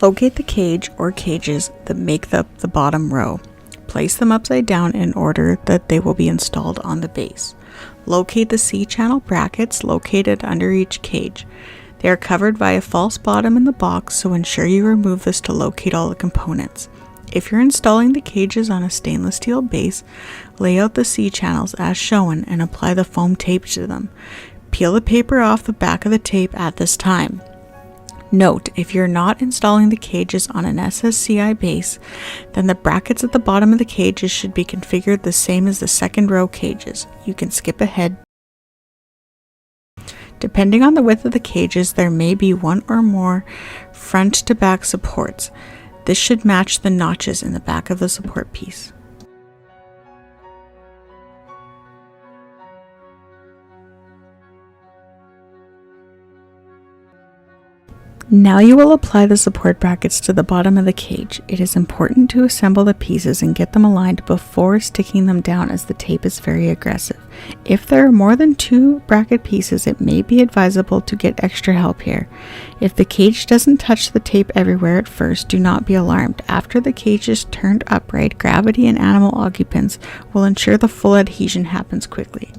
Locate the cage or cages that make up the bottom row. Place them upside down in order that they will be installed on the base. Locate the C-channel brackets located under each cage. They are covered by a false bottom in the box, so ensure you remove this to locate all the components. If you're installing the cages on a stainless steel base, lay out the C-channels as shown and apply the foam tape to them. Peel the paper off the back of the tape at this time. Note, if you're not installing the cages on an SCCI base, then the brackets at the bottom of the cages should be configured the same as the second row cages. You can skip ahead. Depending on the width of the cages, there may be one or more front to back supports. This should match the notches in the back of the support piece. Now you will apply the support brackets to the bottom of the cage. It is important to assemble the pieces and get them aligned before sticking them down, as the tape is very aggressive. If there are more than 2 bracket pieces, it may be advisable to get extra help here. If the cage doesn't touch the tape everywhere at first, do not be alarmed. After the cage is turned upright, gravity and animal occupants will ensure the full adhesion happens quickly.